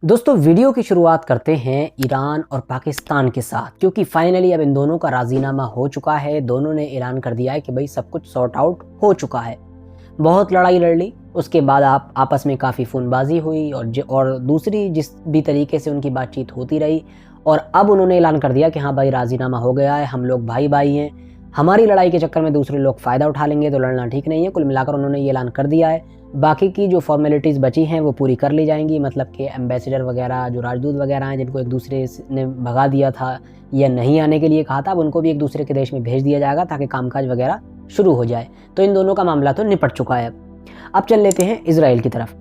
दोस्तों वीडियो की शुरुआत करते हैं ईरान और पाकिस्तान के साथ, क्योंकि फाइनली अब इन दोनों का राजीनामा हो चुका है। दोनों ने ऐलान कर दिया है कि भाई सब कुछ सॉर्ट आउट हो चुका है। बहुत लड़ाई लड़ ली, उसके बाद आप आपस में काफ़ी फ़ोनबाजी हुई और दूसरी जिस भी तरीके से उनकी बातचीत होती रही, और अब उन्होंने ऐलान कर दिया कि हाँ भाई राजीनामा हो गया है, हम लोग भाई भाई हैं। हमारी लड़ाई के चक्कर में दूसरे लोग फ़ायदा उठा लेंगे तो लड़ना ठीक नहीं है। कुल मिलाकर उन्होंने ये ऐलान कर दिया है। बाकी की जो फॉर्मेलिटीज़ बची हैं वो पूरी कर ली जाएंगी, मतलब कि एम्बेसडर वगैरह, जो राजदूत वगैरह हैं जिनको एक दूसरे ने भगा दिया था या नहीं आने के लिए कहा था, अब उनको भी एक दूसरे के देश में भेज दिया जाएगा ताकि कामकाज वगैरह शुरू हो जाए। तो इन दोनों का मामला तो निपट चुका है। अब चल लेते हैं इजराइल की तरफ।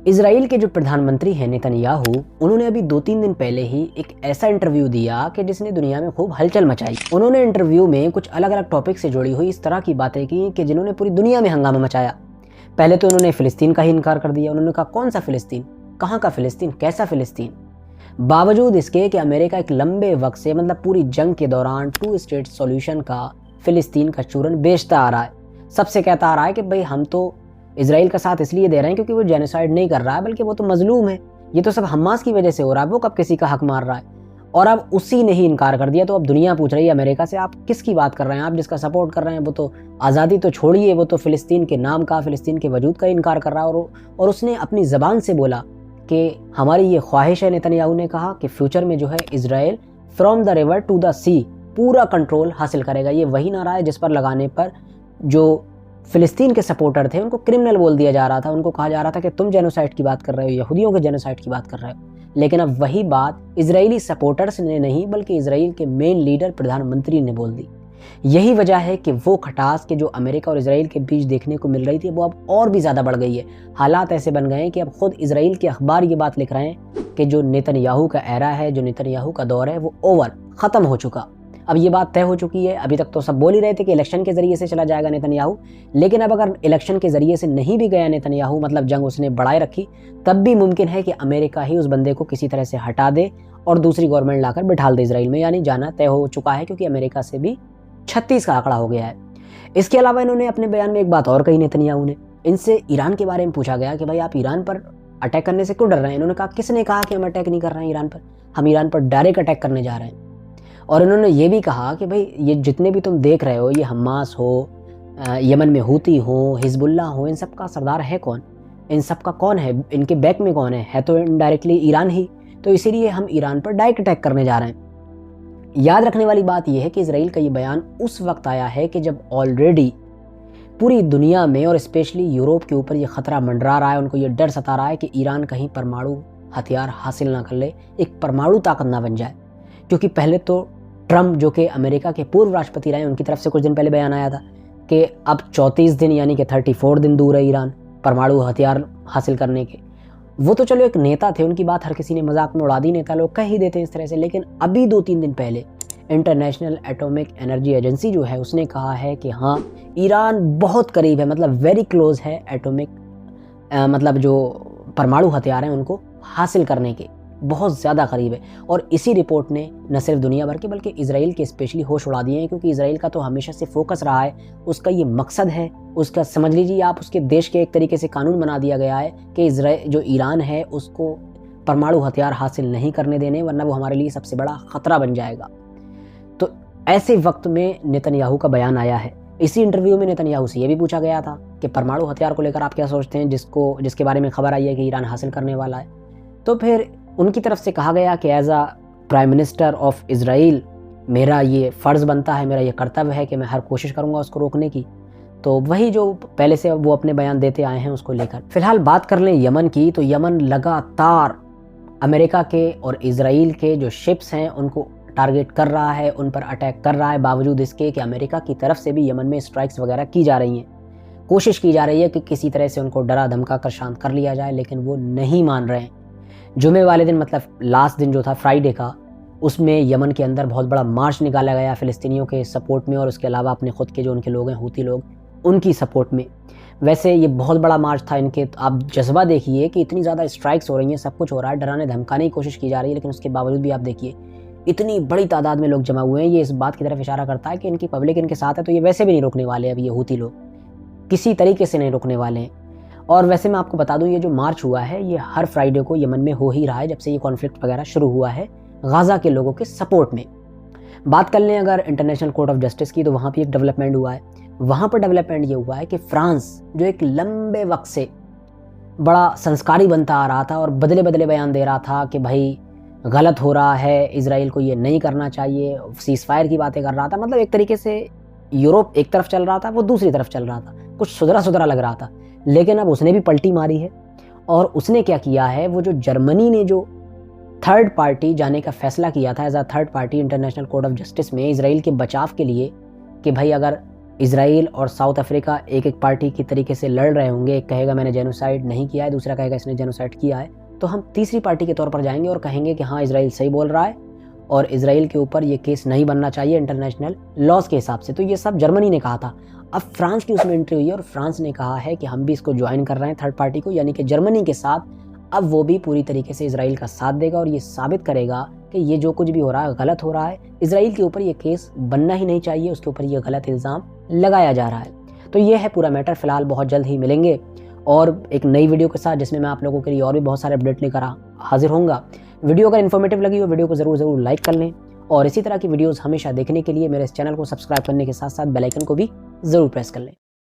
इजराइल के जो प्रधानमंत्री हैं नेतन्याहू, उन्होंने अभी 2-3 दिन पहले ही एक ऐसा इंटरव्यू दिया कि जिसने दुनिया में खूब हलचल मचाई। उन्होंने इंटरव्यू में कुछ अलग अलग टॉपिक से जुड़ी हुई इस तरह की बातें की कि जिन्होंने पूरी दुनिया में हंगामा मचाया। पहले तो उन्होंने फ़िलिस्तीन का ही इनकार कर दिया। उन्होंने कहा कौन सा फ़िलिस्तीन, कहाँ का फ़िलिस्तीन, कैसा फ़िलिस्तीन। बावजूद इसके कि अमेरिका एक लंबे वक्त से, मतलब पूरी जंग के दौरान, 2 स्टेट सॉल्यूशन का फ़िलिस्तीन का चूरन बेचता आ रहा है। सबसे कहता आ रहा है कि भाई हम तो इसराइल का साथ इसलिए दे रहे हैं क्योंकि वो जेनोसाइड नहीं कर रहा है, बल्कि वो तो मजलूम है, ये तो सब हमास की वजह से हो रहा है, वो कब किसी का हक मार रहा है। और अब उसी ने ही इनकार कर दिया। तो अब दुनिया पूछ रही है अमेरिका से, आप किसकी बात कर रहे हैं, आप जिसका सपोर्ट कर रहे हैं वो तो आज़ादी तो छोड़िए, वो तो फ़िलिस्तीन के नाम का, फ़िलिस्तीन के वजूद का इनकार कर रहा है। और उसने अपनी ज़बान से बोला कि हमारी ये ख्वाहिश है, नेतन्याहू ने कहा कि फ्यूचर में जो है Israel from the river to the sea पूरा कंट्रोल हासिल करेगा। ये वही नारा है जिस पर लगाने पर जो फ़िलिस्तीन के सपोर्टर थे उनको क्रिमिनल बोल दिया जा रहा था। उनको कहा जा रहा था कि तुम जेनोसाइड की बात कर रहे हो, यहूदियों के जेनोसाइड की बात कर रहे हो। लेकिन अब वही बात इजरायली सपोर्टर्स ने नहीं, बल्कि इजराइल के मेन लीडर प्रधानमंत्री ने बोल दी। यही वजह है कि वो खटास के जो अमेरिका और इजराइल के बीच देखने को मिल रही थी वो अब और भी ज़्यादा बढ़ गई है। हालात ऐसे बन गए हैं कि अब खुद इजराइल के अखबार ये बात लिख रहे हैं कि जो नेतन्याहू का एरा है, जो नेतन्याहू का दौर है, वो ओवर, ख़त्म हो चुका। अब ये बात तय हो चुकी है। अभी तक तो सब बोल ही रहे थे कि इलेक्शन के ज़रिए से चला जाएगा नेतन्याहू, लेकिन अब अगर इलेक्शन के ज़रिए से नहीं भी गया नेतन्याहू, मतलब जंग उसने बढ़ाए रखी, तब भी मुमकिन है कि अमेरिका ही उस बंदे को किसी तरह से हटा दे और दूसरी गवर्नमेंट लाकर बिठाल दे इसराइल में। यानी जाना तय हो चुका है, क्योंकि अमेरिका से भी 36 का आंकड़ा हो गया है। इसके अलावा इन्होंने अपने बयान में एक बात और कही नेतन्याहू ने। इनसे ईरान के बारे में पूछा गया कि भाई आप ईरान पर अटैक करने से क्यों डर रहे हैं। इन्होंने कहा किसने कहा कि हम अटैक नहीं कर रहे हैं ईरान पर, हम ईरान पर डायरेक्ट अटैक करने जा रहे हैं। और इन्होंने ये भी कहा कि भाई ये जितने भी तुम देख रहे हो, ये हमास हो, यमन में हूती हो, हिजबुल्ला हो, इन सब का सरदार है कौन, इन सब का कौन है, इनके बैक में कौन है तो इनडायरेक्टली ईरान ही। तो इसीलिए हम ईरान पर डायरेक्ट अटैक करने जा रहे हैं। याद रखने वाली बात यह है कि इसराइल का ये बयान उस वक्त आया है कि जब ऑलरेडी पूरी दुनिया में और स्पेशली यूरोप के ऊपर ये खतरा मंडरा रहा है। उनको ये डर सता रहा है कि ईरान कहीं परमाणु हथियार हासिल ना कर ले, एक परमाणु ताकत ना बन जाए। क्योंकि पहले तो ट्रम्प, जो कि अमेरिका के पूर्व राष्ट्रपति रहे, उनकी तरफ से कुछ दिन पहले बयान आया था कि अब 34 दिन यानी कि 34 दिन दूर है ईरान परमाणु हथियार हासिल करने के। वो तो चलो एक नेता थे, उनकी बात हर किसी ने मजाक में उड़ा दी, नेता लोग कह ही देते हैं इस तरह से। लेकिन अभी 2-3 दिन पहले इंटरनेशनल एटॉमिक एनर्जी एजेंसी जो है उसने कहा है कि हाँ ईरान बहुत करीब है, मतलब वेरी क्लोज है एटॉमिक, मतलब जो परमाणु हथियार हैं उनको हासिल करने के बहुत ज़्यादा करीब है। और इसी रिपोर्ट ने न सिर्फ दुनिया भर के बल्कि इसराइल के स्पेशली होश उड़ा दिए हैं, क्योंकि इसराइल का तो हमेशा से फोकस रहा है, उसका ये मकसद है, उसका समझ लीजिए आप, उसके देश के एक तरीके से कानून बना दिया गया है कि इसराइल जो ईरान है उसको परमाणु हथियार हासिल नहीं करने देने, वरना वो हमारे लिए सबसे बड़ा खतरा बन जाएगा। तो ऐसे वक्त में नेतन्याहू का बयान आया है। इसी इंटरव्यू में नेतन्याहू से ये भी पूछा गया था कि परमाणु हथियार को लेकर आप क्या सोचते हैं, जिसके बारे में खबर आई है कि ईरान हासिल करने वाला है। तो फिर उनकी तरफ से कहा गया कि as a prime minister of Israel मेरा ये फ़र्ज़ बनता है, मेरा ये कर्तव्य है कि मैं हर कोशिश करूँगा उसको रोकने की। तो वही जो पहले से वो अपने बयान देते आए हैं उसको लेकर। फिलहाल बात कर लें यमन की, तो यमन लगातार अमेरिका के और इसराइल के जो शिप्स हैं उनको टारगेट कर रहा है, उन पर अटैक कर रहा है, बावजूद इसके कि अमेरिका की तरफ से भी यमन में स्ट्राइक्स वगैरह की जा रही हैं। कोशिश की जा रही है कि किसी तरह से उनको डरा धमका कर शांत कर लिया जाए, लेकिन वो नहीं मान रहे हैं। जुमे वाले दिन, मतलब लास्ट दिन जो था फ्राइडे का, उसमें यमन के अंदर बहुत बड़ा मार्च निकाला गया फ़िलिस्तीनियों के सपोर्ट में, और उसके अलावा अपने खुद के जो उनके लोग हैं हूती लोग, उनकी सपोर्ट में। वैसे ये बहुत बड़ा मार्च था इनके। आप जज्बा देखिए कि इतनी ज़्यादा स्ट्राइक्स हो रही हैं, सब कुछ हो रहा है, डराने धमकाने की कोशिश की जा रही है, लेकिन उसके बावजूद भी आप देखिए इतनी बड़ी तादाद में लोग जमा हुए हैं। ये इस बात की तरफ इशारा करता है कि इनकी पब्लिक इनके साथ है, तो ये वैसे भी नहीं रोकने वाले। अब ये हूती लोग किसी तरीके से नहीं रोकने वाले हैं। और वैसे मैं आपको बता दूं, ये जो मार्च हुआ है ये हर फ्राइडे को यमन में हो ही रहा है, जब से ये कॉन्फ्लिक्ट वगैरह शुरू हुआ है गाज़ा के लोगों के सपोर्ट में। बात कर लें अगर इंटरनेशनल कोर्ट ऑफ जस्टिस की, तो वहाँ भी एक डेवलपमेंट हुआ है। वहाँ पर डेवलपमेंट ये हुआ है कि फ्रांस जो एक लंबे वक्त से बड़ा संस्कारी बनता आ रहा था और बदले बदले बयान दे रहा था कि भाई गलत हो रहा है, इजराइल को ये नहीं करना चाहिए, सीज फायर की बातें कर रहा था, मतलब एक तरीके से यूरोप एक तरफ चल रहा था, वो दूसरी तरफ चल रहा था, कुछ सुधरा सुधरा लग रहा था। लेकिन अब उसने भी पलटी मारी है और उसने क्या किया है, वो जो जर्मनी ने जो थर्ड पार्टी जाने का फैसला किया था as a third party international court of justice में इसराइल के बचाव के लिए, कि भाई अगर इसराइल और साउथ अफ्रीका एक एक पार्टी की तरीके से लड़ रहे होंगे, एक कहेगा मैंने जेनोसाइड नहीं किया है, दूसरा कहेगा इसने जेनोसाइड किया है, तो हम तीसरी पार्टी के तौर पर जाएंगे और कहेंगे कि हाँ इसराइल सही बोल रहा है और इसराइल के ऊपर ये केस नहीं बनना चाहिए इंटरनेशनल लॉज के हिसाब से। तो ये सब जर्मनी ने कहा था। अब फ्रांस की उसमें एंट्री हुई है और फ्रांस ने कहा है कि हम भी इसको ज्वाइन कर रहे हैं थर्ड पार्टी को, यानी कि जर्मनी के साथ। अब वो भी पूरी तरीके से इसराइल का साथ देगा और ये साबित करेगा कि ये जो कुछ भी हो रहा है गलत हो रहा है, इसराइल के ऊपर ये केस बनना ही नहीं चाहिए, उसके ऊपर ये गलत इल्ज़ाम लगाया जा रहा है। तो ये है पूरा मैटर। फिलहाल बहुत जल्द ही मिलेंगे और एक नई वीडियो के साथ, जिसमें मैं आप लोगों के लिए और भी बहुत सारे अपडेट लेकर हाजिर होऊंगा। वीडियो अगर इन्फॉर्मेटिव लगी हो वीडियो को ज़रूर लाइक कर लें और इसी तरह की वीडियोज़ हमेशा देखने के लिए मेरे इस चैनल को सब्सक्राइब करने के साथ साथ बेल आइकन को भी ज़रूर प्रेस कर लें।